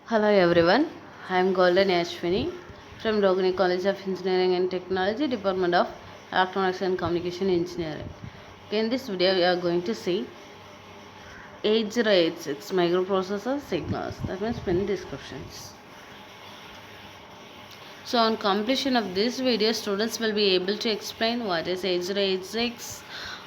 Hello everyone, I am Golden Ashwini from Rogani College of Engineering and Technology, Department of Electronics and Communication Engineering. Okay, in this video, we are going to see 8086 microprocessor signals, that means pin descriptions. So, on completion of this video, students will be able to explain what is 8086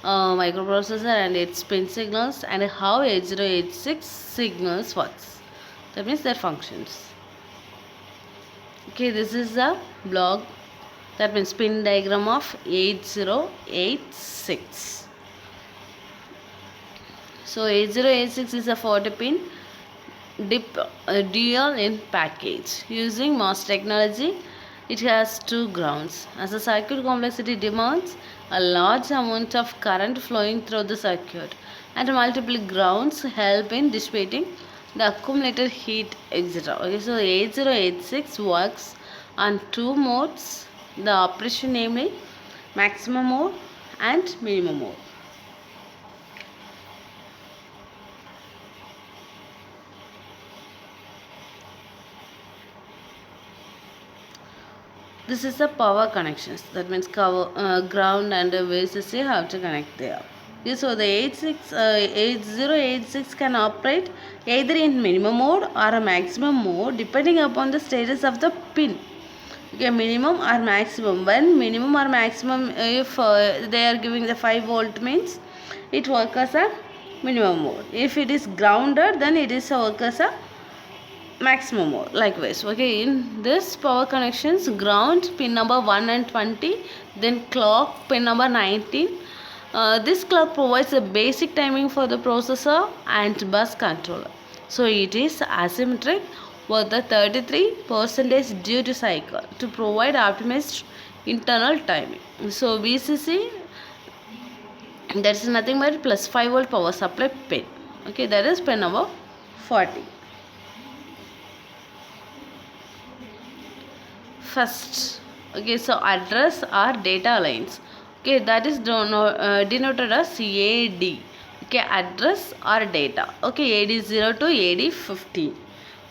microprocessor and its pin signals and how 8086 signals works. That means their functions. Okay, this is the block, that means pin diagram of 8086. So 8086 is a 40 pin dual in package using MOS technology. It has two grounds. As the circuit complexity demands a large amount of current flowing through the circuit, and multiple grounds help in dissipating the accumulated heat, etc. Okay, so 8086 works on two modes, the operation namely maximum mode and minimum mode. This is the power connections, that means ground and VCC have to connect there. Okay, so the 8086 can operate either in minimum mode or a maximum mode depending upon the status of the pin. Okay, minimum or maximum. When minimum or maximum, if they are giving the 5 volt means it works as a minimum mode. If it is grounded, then it is work as a maximum mode. Likewise, okay, in this power connections, ground pin number 1 and 20, then clock pin number 19. This clock provides a basic timing for the processor and bus controller. So it is asymmetric with the 33% duty cycle to provide optimized internal timing. So VCC, that is nothing but plus 5 volt power supply pin. Okay, that is pin number 40. First, okay, so address or data lines. Okay, that is denoted as AD. Okay, address or data. Okay, AD0 to AD15.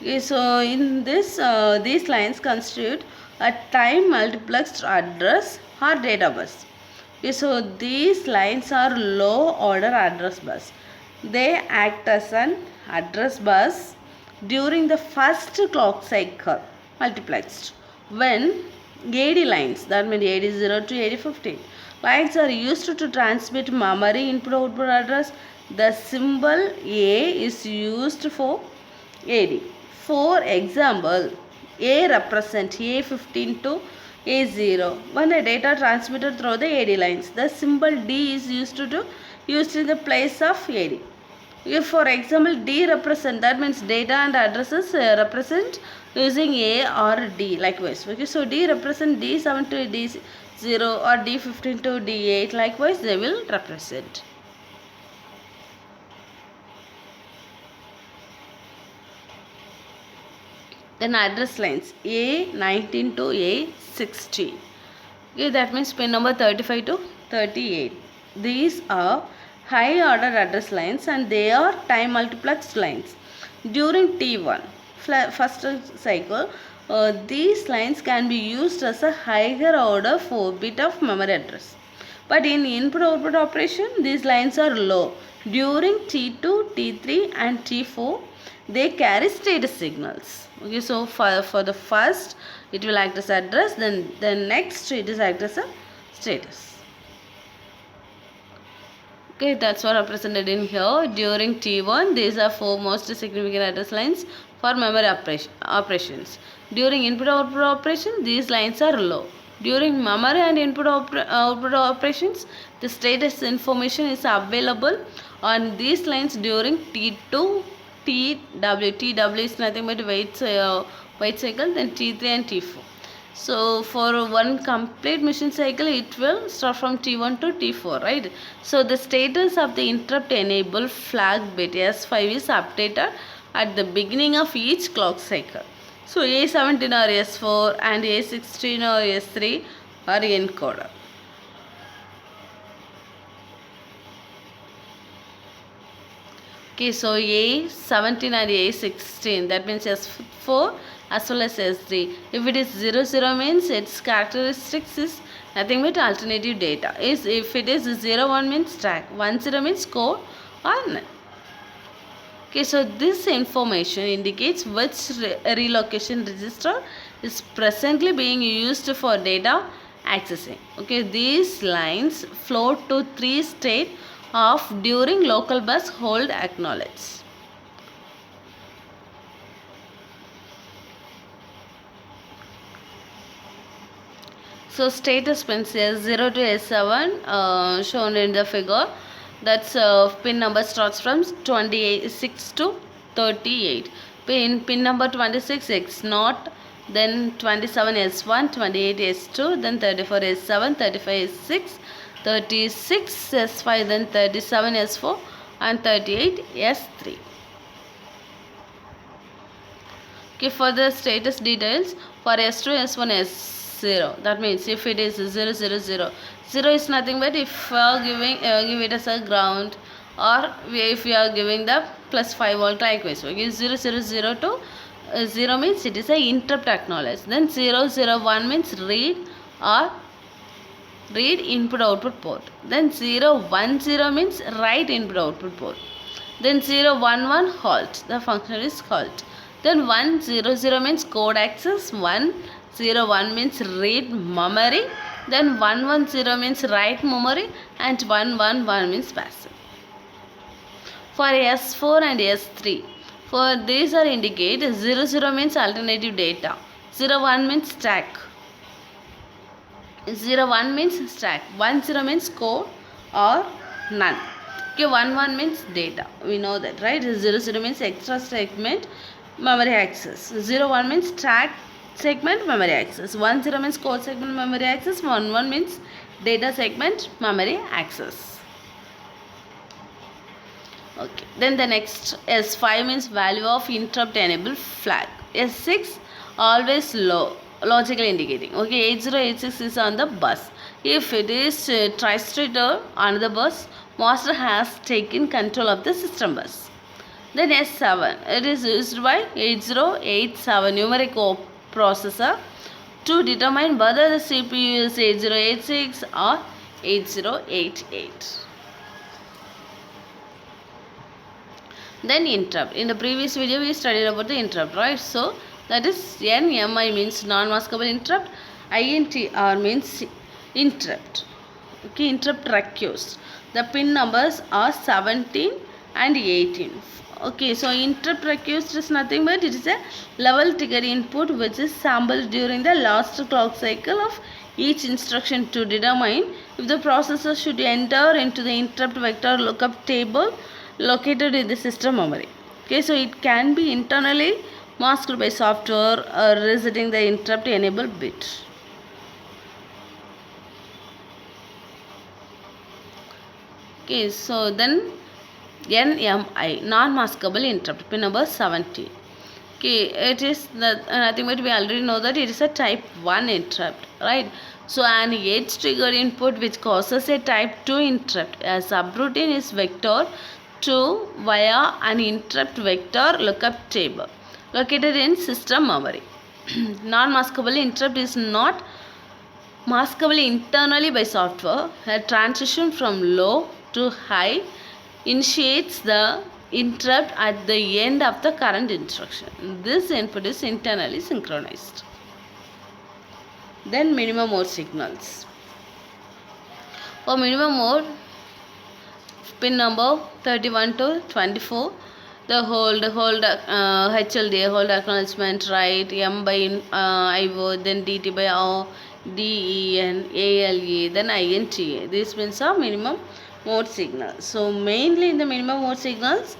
Okay, so in this, these lines constitute a time multiplexed address or data bus. Okay, so these lines are low order address bus. They act as an address bus during the first clock cycle multiplexed. When AD lines, that means AD0 to AD15 lines are used to transmit memory input output address, the symbol A is used for AD. For example, A represents A15 to A0. When the data transmitted through the AD lines, the symbol D is used in the place of AD. If for example D represent, that means data and addresses represent using A or D. Likewise, okay, so D represent D7 to D0 or D15 to D8. Likewise, they will represent. Then address lines A19 to A60. Okay, that means pin number 35 to 38. These are high order address lines and they are time multiplexed lines. During T1 first cycle, these lines can be used as a higher order 4-bit of memory address. But in input output operation, these lines are low. During T2, T3 and T4, they carry status signals. Okay, so for the first it will act as address, then next it is act as a status. Okay, that's what represented in here. During T1, these are 4 most significant address lines for memory operations. During input output operation, these lines are low. During memory and input output operations, the status information is available on these lines during T2, TW is nothing but wait cycle, then T3 and T4. So for one complete mission cycle, it will start from T1 to T4, right? So the status of the interrupt enable flag bit S5 is updated at the beginning of each clock cycle. So A17 or S4 and A16 or S3 are encoded. Okay, so A17 and A16, that means S4 as well as S3. If it is 0, 0 means its characteristics is nothing but alternative data. If it is 0, 1 means stack, 1, 0 means code or none. Okay, so this information indicates which relocation register is presently being used for data accessing. Okay, these lines float to 3 state of during local bus hold acknowledge. So status pins S0 to S7 shown in the figure. That's pin number starts from 26 to 38. Pin number 26 X0, then 27 S1, 28 S2, then 34 S7, 35 S6, 36 S5, then 37 S4 and 38 S3. Okay, for the status details, for S2, S1, S0, that means if it is 0, 0, 0, 0 is nothing but if we are give it as a ground, or if we are giving the plus 5 volt likewise. Okay, 0, 0, 0 to 0 means it is a interrupt acknowledged. Then 0, 0, 1 means read input output port. Then 0, 1, 0 means write input output port. Then 0, 1, 1 halt. The function is halt. Then 1, 0, 0 means code access. 1, 0, 1 means read memory. Then 1, 1, 0 means write memory. And 1, 1, 1 means passive. For S4 and S3, for these are indicate 0, 0 means alternative data. 0, 1 means stack. 0, 1 means stack. 1, 0 means code or none. Okay, 1, 1 means data. We know that, right? 0, 0 means extra segment memory access. 0, 1 means stack segment memory access. 1, 0 means code segment memory access. 1, 1 means data segment memory access. Okay, then the next S5 means value of interrupt enable flag. S6 always low, logically indicating. Okay, 8086 is on the bus. If it is tries to return another bus, master has taken control of the system bus. Then S7, it is used by 8087 numeric processor to determine whether the CPU is 8086 or 8088. Then interrupt. In the previous video we studied about the interrupt, right? So that is NMI means non-maskable interrupt, INTR means interrupt. Okay, interrupt request. The pin numbers are 17 and 18. Okay, so interrupt request is nothing but it is a level trigger input which is sampled during the last clock cycle of each instruction to determine if the processor should enter into the interrupt vector lookup table located in the system memory. Okay, so it can be internally masked by software or resetting the interrupt enable bit. Okay, so then NMI, non-maskable interrupt, pin number 17. Okay, it is nothing but we already know that it is a type 1 interrupt, right? So an edge trigger input which causes a type 2 interrupt. A subroutine is vector to via an interrupt vector lookup table located in system memory. Non-maskable interrupt is not maskable internally by software. A transition from low to high initiates the interrupt at the end of the current instruction. This input is internally synchronized. Then minimum mode signals. For minimum mode, pin number 31 to 24, the hold HLD, hold acknowledgement, write, M by IO, then DT by O, DEN, ALE, then INTA. These pins are minimum mode signals. So mainly in the minimum mode signals,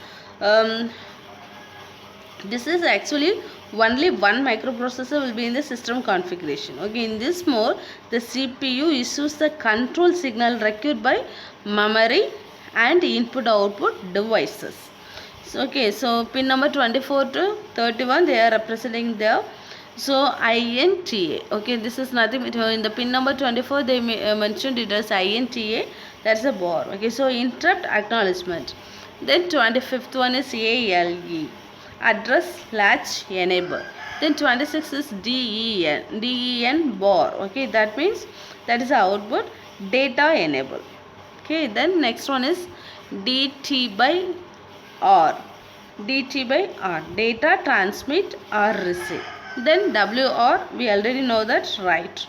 this is actually only one microprocessor will be in the system configuration. Okay, in this mode, the CPU issues the control signal required by memory and input output devices. So, okay, so pin number 24 to 31 they are representing there. So INTA, okay, this is nothing but in the pin number 24 they mentioned it as INTA, that's a bar. Okay, so interrupt acknowledgement. Then 25th one is ALE, address latch enable. Then 26 is DEN bar. Okay, that means that is the output data enable. Okay, then next one is DT by R. DT by R, data transmit or receive. Then WR, we already know that, write.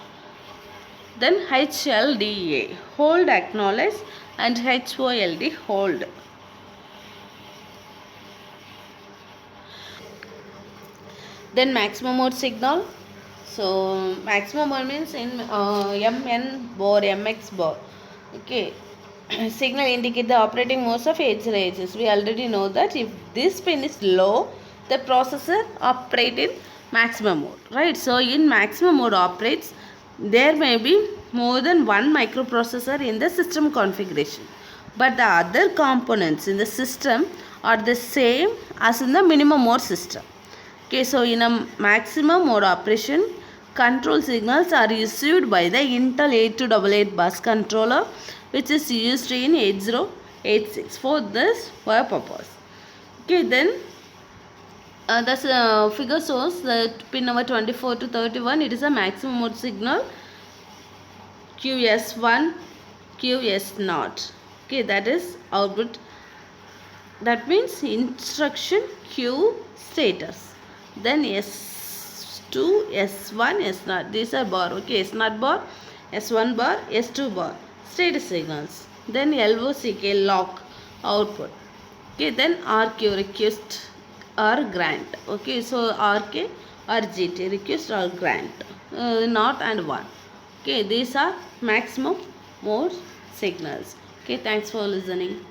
Then HLDA, hold, acknowledge, and HOLD, hold. Then maximum mode signal. So maximum mode means in MN bar, MX bar. Okay. Signal indicate the operating modes of 8 ranges. We already know that if this pin is low, the processor operates in maximum mode, right? So in maximum mode operates, there may be more than one microprocessor in the system configuration, but the other components in the system are the same as in the minimum mode system. Okay, so in a maximum mode operation, control signals are received by the Intel 8288 bus controller, which is used in 8086 for this purpose. Okay, then the figure shows that pin number 24 to 31, it is a maximum mode signal QS1, QS0. Okay, that is output. That means instruction queue status. Then S2, S1, S0. These are bar. Okay, S0 bar, S1 bar, S2 bar. Status signals. Then LOCK, lock, output. Okay, then RQ, request or grant. Okay, so RK or GT, request or grant. Not and 1. Okay, these are maximum mode signals. Okay, thanks for listening.